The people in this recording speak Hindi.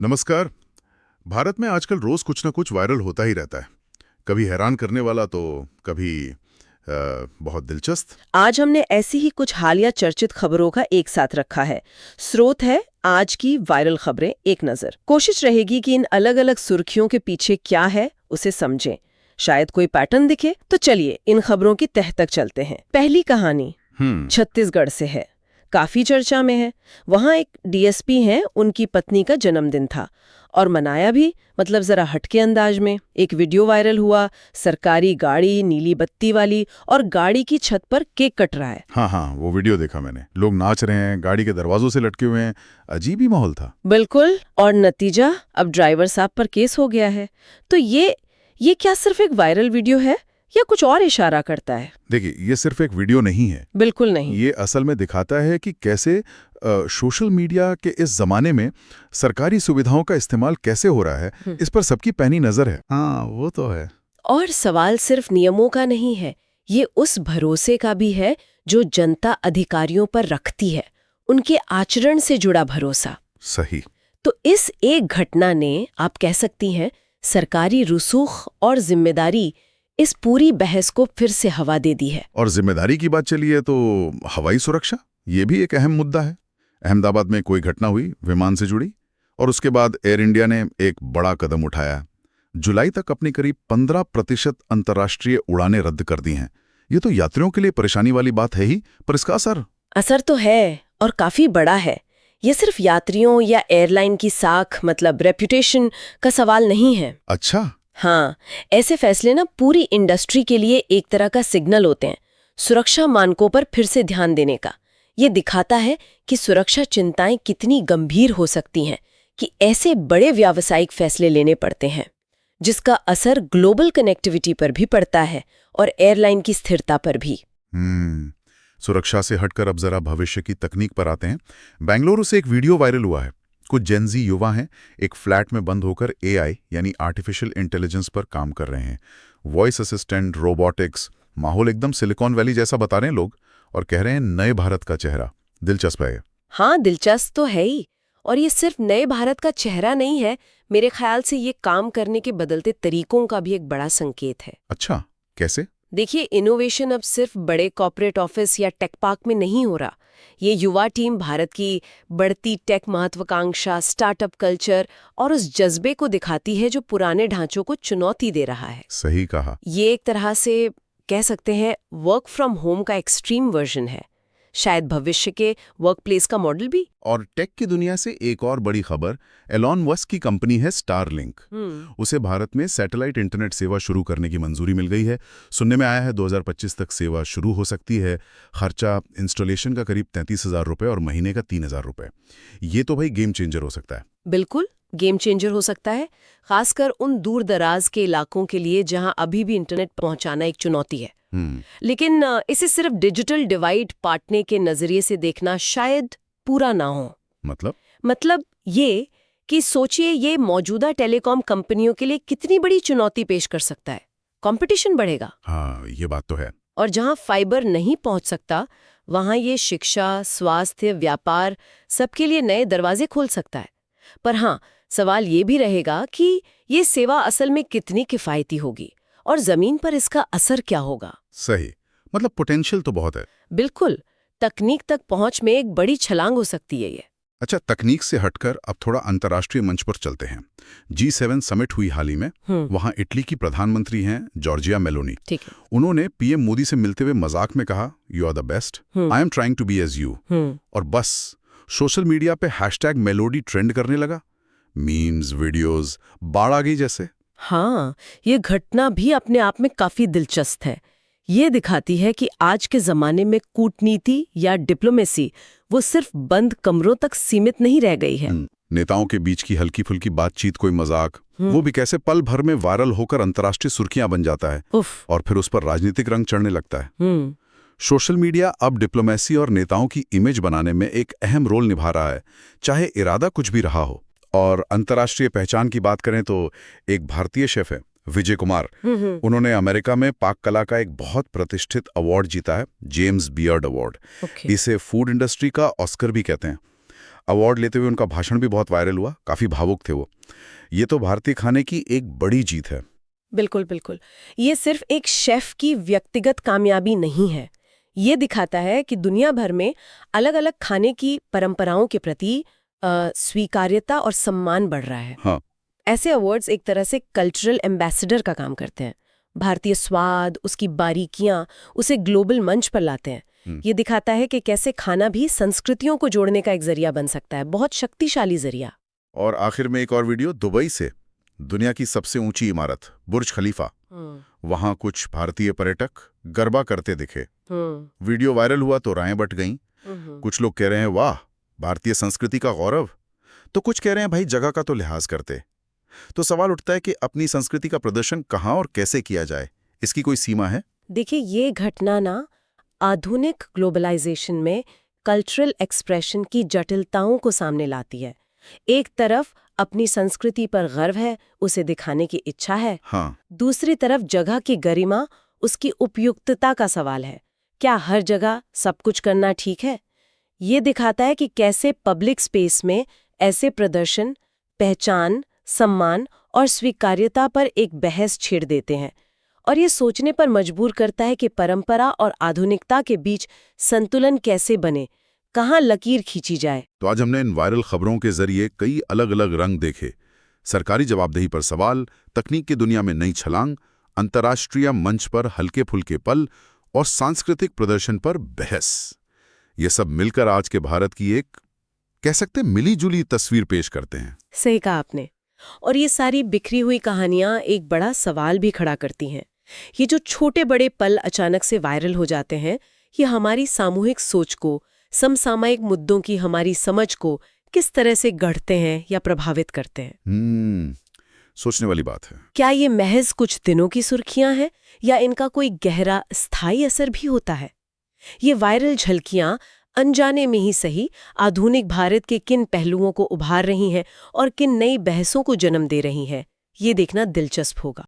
नमस्कार। भारत में आजकल रोज कुछ ना कुछ वायरल होता ही रहता है। कभी हैरान करने वाला तो कभी बहुत दिलचस्प। आज हमने ऐसी ही कुछ हालिया चर्चित खबरों का एक साथ रखा है। स्रोत है आज की वायरल खबरें एक नजर। कोशिश रहेगी कि इन अलग अलग सुर्खियों के पीछे क्या है उसे समझें। शायद कोई पैटर्न दिखे। तो चलिए इन खबरों की तह तक चलते हैं। पहली कहानी छत्तीसगढ़ से है, काफी चर्चा में है। वहां एक डीएसपी हैं, उनकी पत्नी का जन्मदिन था और मनाया भी, मतलब जरा हटके अंदाज में। एक वीडियो वायरल हुआ, सरकारी गाड़ी नीली बत्ती वाली और गाड़ी की छत पर केक कट रहा है। हाँ, वो वीडियो देखा मैंने। लोग नाच रहे हैं, गाड़ी के दरवाजों से लटके हुए हैं। अजीब ही माहौल था। बिल्कुल। और नतीजा, अब ड्राइवर साहब पर केस हो गया है। तो ये क्या सिर्फ एक वायरल वीडियो है या कुछ और इशारा करता है? देखिए, ये सिर्फ एक वीडियो नहीं है। बिल्कुल नहीं। ये असल में दिखाता है कि कैसे सोशल मीडिया के इस जमाने में सरकारी सुविधाओं का इस्तेमाल कैसे हो रहा है। इस पर सबकी पैनी नजर है। हाँ, वो तो है। और सवाल सिर्फ नियमों का नहीं है, ये उस भरोसे का भी है जो जनता अधिकारियों पर रखती है, उनके आचरण से जुड़ा भरोसा। सही। तो इस एक घटना ने, आप कह सकती हैं, सरकारी रसूख और जिम्मेदारी, इस पूरी बहस को फिर से हवा दे दी है। और जिम्मेदारी की बात चली है तो हवाई सुरक्षा, ये भी एक अहम मुद्दा है। अहमदाबाद में कोई घटना हुई विमान से जुड़ी, और उसके बाद एयर इंडिया ने एक बड़ा कदम उठाया। जुलाई तक अपनी करीब 15% अंतर्राष्ट्रीय उड़ानें रद्द कर दी हैं। ये तो यात्रियों के लिए परेशानी वाली बात है ही, पर इसका असर तो है, और काफी बड़ा है। ये सिर्फ यात्रियों या एयरलाइन की साख, मतलब रेप्यूटेशन का सवाल नहीं है। अच्छा। हाँ, ऐसे फैसले ना पूरी इंडस्ट्री के लिए एक तरह का सिग्नल होते हैं, सुरक्षा मानकों पर फिर से ध्यान देने का। ये दिखाता है कि सुरक्षा चिंताएं कितनी गंभीर हो सकती हैं, कि ऐसे बड़े व्यावसायिक फैसले लेने पड़ते हैं, जिसका असर ग्लोबल कनेक्टिविटी पर भी पड़ता है और एयरलाइन की स्थिरता पर भी। सुरक्षा से हटकर अब जरा भविष्य की तकनीक पर आते हैं। बेंगलुरु से एक वीडियो वायरल हुआ है। कुछ जेनजी युवा हैं, एक फ्लैट में बंद होकर एआई यानी आर्टिफिशियल इंटेलिजेंस पर काम कर रहे हैं। वॉइस असिस्टेंट, रोबोटिक्स, माहौल एकदम सिलिकॉन वैली जैसा बता रहे हैं लोग, और कह रहे हैं नए भारत का चेहरा। दिलचस्प है। हाँ, दिलचस्प तो है ही। और ये सिर्फ नए भारत का चेहरा नहीं है, मेरे ख्याल से ये काम करने के बदलते तरीकों का भी एक बड़ा संकेत है। अच्छा, कैसे? देखिए, इनोवेशन अब सिर्फ बड़े कॉर्पोरेट ऑफिस या टेक पार्क में नहीं हो रहा। ये युवा टीम भारत की बढ़ती टेक महत्वाकांक्षा, स्टार्टअप कल्चर और उस जज्बे को दिखाती है जो पुराने ढांचों को चुनौती दे रहा है। सही कहा। ये एक तरह से कह सकते हैं वर्क फ्रॉम होम का एक्सट्रीम वर्जन है, शायद भविष्य के वर्कप्लेस का मॉडल भी। और टेक की दुनिया से एक और बड़ी खबर, एलॉन मस्क की कंपनी है स्टारलिंक। उसे भारत में सैटेलाइट इंटरनेट सेवा शुरू करने की मंजूरी मिल गई है। सुनने में आया है 2025 तक सेवा शुरू हो सकती है। खर्चा इंस्टॉलेशन का करीब 33,000 रुपये और महीने का 3,000 रुपये। ये तो भाई गेम चेंजर हो सकता है। बिल्कुल गेम चेंजर हो सकता है, खासकर उन दूर दराज के इलाकों के लिए जहां अभी भी इंटरनेट पहुंचाना एक चुनौती है। लेकिन इसे सिर्फ डिजिटल डिवाइड पाटने के नजरिए से देखना शायद पूरा ना हो। मतलब ये कि सोचिए, ये मौजूदा टेलीकॉम कंपनियों के लिए कितनी बड़ी चुनौती पेश कर सकता है। कंपटीशन बढ़ेगा। हाँ, ये बात तो है। और जहां फाइबर नहीं पहुंच सकता, वहां ये शिक्षा, स्वास्थ्य, व्यापार, सबके लिए नए दरवाजे खोल सकता है। पर हाँ, सवाल ये भी रहेगा कि ये सेवा असल में कितनी किफायती होगी और जमीन पर इसका असर क्या होगा। सही। मतलब पोटेंशियल तो बहुत है। बिल्कुल, तकनीक तक पहुंच में एक बड़ी छलांग हो सकती है ये। अच्छा, तकनीक से हटकर अब थोड़ा अंतर्राष्ट्रीय मंच पर चलते हैं। G7 समिट हुई हाल ही में। वहां इटली की प्रधानमंत्री हैं जॉर्जिया मेलोनी। ठीक है। उन्होंने पीएम मोदी से मिलते हुए मजाक में कहा, you are the best, I am trying to be as you. और बस सोशल मीडिया पे हैशटैग मेलोडी ट्रेंड करने लगा। मीम्स, वीडियोस, बाढ़ आ गई जैसे। हाँ, ये घटना भी अपने आप में काफी दिलचस्प है। ये दिखाती है कि आज के जमाने में कूटनीति या डिप्लोमेसी वो सिर्फ बंद कमरों तक सीमित नहीं रह गई है। नेताओं के बीच की हल्की फुल्की बातचीत, कोई मजाक, वो भी कैसे पल भर में वायरल होकर अंतर्राष्ट्रीय सुर्खियां बन जाता है। और फिर उस पर राजनीतिक रंग चढ़ने लगता है। सोशल मीडिया अब डिप्लोमेसी और नेताओं की इमेज बनाने में एक अहम रोल निभा रहा है, चाहे इरादा कुछ भी रहा हो। और अंतर्राष्ट्रीय पहचान की बात करें तो एक भारतीय शेफ है, विजय कुमार। उन्होंने अमेरिका में पाक कला का एक बहुत प्रतिष्ठित अवार्ड जीता है, जेम्स बियर्ड अवार्ड। इसे फूड इंडस्ट्री का ऑस्कर भी कहते हैं। अवार्ड लेते हुए उनका भाषण भी बहुत वायरल हुआ, काफी भावुक थे वो। ये तो भारतीय खाने की एक बड़ी जीत है। बिल्कुल बिल्कुल। ये सिर्फ एक शेफ की व्यक्तिगत कामयाबी नहीं है, ये दिखाता है कि दुनिया भर में अलग अलग खाने की परंपराओं के प्रति स्वीकार्यता और सम्मान बढ़ रहा है। हाँ। ऐसे अवार्ड्स एक तरह से कल्चरल एम्बेसडर का काम करते हैं। भारतीय स्वाद, उसकी बारीकियां उसे ग्लोबल मंच पर लाते हैं। ये दिखाता है कि कैसे खाना भी संस्कृतियों को जोड़ने का एक जरिया बन सकता है, बहुत शक्तिशाली जरिया। और आखिर में एक और वीडियो दुबई से, दुनिया की सबसे ऊंची इमारत बुर्ज खलीफा। वहां कुछ भारतीय पर्यटक गरबा करते दिखे। वीडियो वायरल हुआ तो रायें बट गईं। कुछ लोग कह रहे हैं वाह, भारतीय संस्कृति का गौरव, तो कुछ कह रहे हैं भाई जगह का तो लिहाज करते। तो सवाल उठता है कि अपनी संस्कृति का प्रदर्शन कहाँ और कैसे किया जाए, इसकी कोई सीमा है? देखिए, ये घटना ना आधुनिक ग्लोबलाइजेशन में कल्चरल एक्सप्रेशन की जटिलताओं को सामने लाती है। एक तरफ अपनी संस्कृति पर गर्व है, उसे दिखाने की इच्छा है। हाँ। दूसरी तरफ जगह की गरिमा, उसकी उपयुक्तता का सवाल है। क्या हर जगह सब कुछ करना ठीक है? ये दिखाता है कि कैसे पब्लिक स्पेस में ऐसे प्रदर्शन पहचान, सम्मान और स्वीकार्यता पर एक बहस छेड़ देते हैं, और ये सोचने पर मजबूर करता है कि परंपरा और आधुनिकता के बीच संतुलन कैसे बने, कहाँ लकीर खींची जाए। तो आज हमने इन वायरल खबरों के जरिए कई अलग अलग रंग देखे। सरकारी जवाबदेही पर सवाल, तकनीक की दुनिया में नई छलांग, अंतर्राष्ट्रीय मंच पर हल्के फुल्के पल और सांस्कृतिक प्रदर्शन पर बहस। ये सब मिलकर आज के भारत की एक, कह सकते, मिली जुली तस्वीर पेश करते हैं। सही कहा आपने। और ये सारी बिखरी हुई कहानियां एक बड़ा सवाल भी खड़ा करती हैं। ये जो छोटे बड़े पल अचानक से वायरल हो जाते हैं, ये हमारी सामूहिक सोच को, समसामयिक मुद्दों की हमारी समझ को किस तरह से गढ़ते हैं या प्रभावित करते हैं। सोचने वाली बात है। क्या ये महज कुछ दिनों की सुर्खियां हैं या इनका कोई गहरा स्थायी असर भी होता है? ये वायरल झलकियां अनजाने में ही सही आधुनिक भारत के किन पहलुओं को उभार रही हैं और किन नई बहसों को जन्म दे रही हैं, ये देखना दिलचस्प होगा।